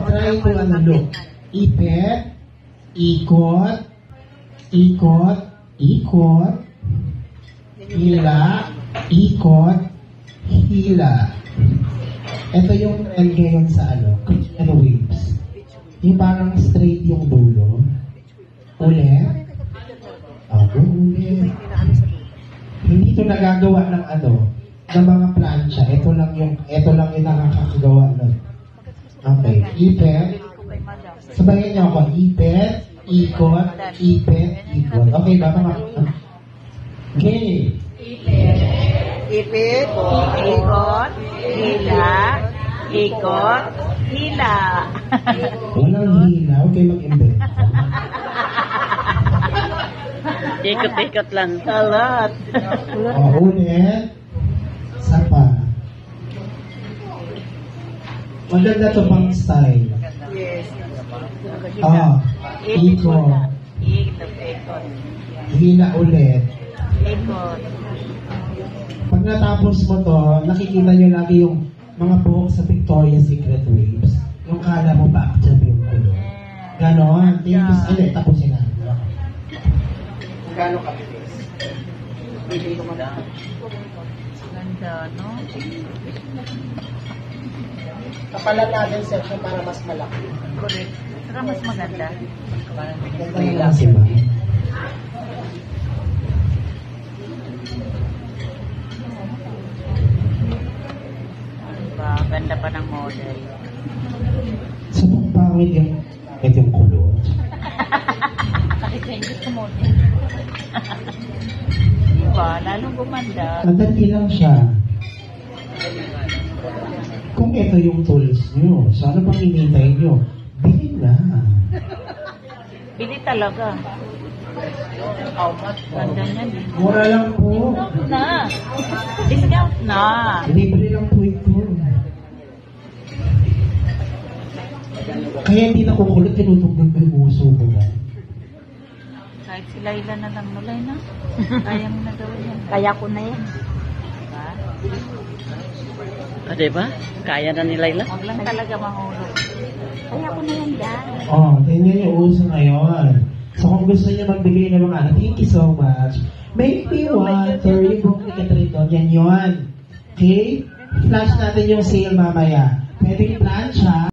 try to look. Ipit, ikot, ikot, ikot, hila, ikot, hila. Ito yung trend ngayon sa waves. Yung parang straight yung dulo. Ulit. Ulit. Hindi ito nagagawa ng ng mga plancha. Ito lang yung nakakagawa nun. Okay. Ipit. Sabayin niyo ako. Ipit, ikot, ipit, ikot. Okay ba mga? Okay. Ipit, ikot, hila, ikot, hila. Walang hila. Huwag kayo mag-invent. Ikot-ikot lang. Salat. Ulit. Sapa. Maganda to pang style. Yes. Ikot. Ikot. Hila ulit. Ikot. Pag natapos mo to, nakikita nyo lagi yung mga buhok sa Victoria's Secret waves. Yung kala mo ba, actually yung kulo. Ganon. Tapusin na. Gano'ng kabilis? Bibili ko muna. Ganda, no? Kapalan natin section para mas malaki. Correct. Saka mas maganda. Ganda yung kasi ba? Ganda pa ng model. Sa mga pangit yung kulo. Nakikingit sa model. Diba? Lalong gumanda. Madali lang siya. Kung ito yung tools nyo, so ano bang hinihintay nyo? Bili na. Bili talaga. Ganda niyan. Mura lang po. Discount na. Discount na. Libre lang po ito. Kaya hindi nakukulot, tinutugbol ko yung uso ko na. Kahit si Layla na lang mulay na. Kaya mo na gawin yan. Kaya ko na yan. Diba? Diba? Kaya na ni Layla. Huwag lang talaga mahulog. Kaya ko na yan dyan. Ganyan yung uso ngayon. So kung gusto niyo magbigay ng mga thank you so much. Maybe water, yung buong ikatrito, yan yun. Okay? Flash natin yung sale mamaya. Pwede i-plancha.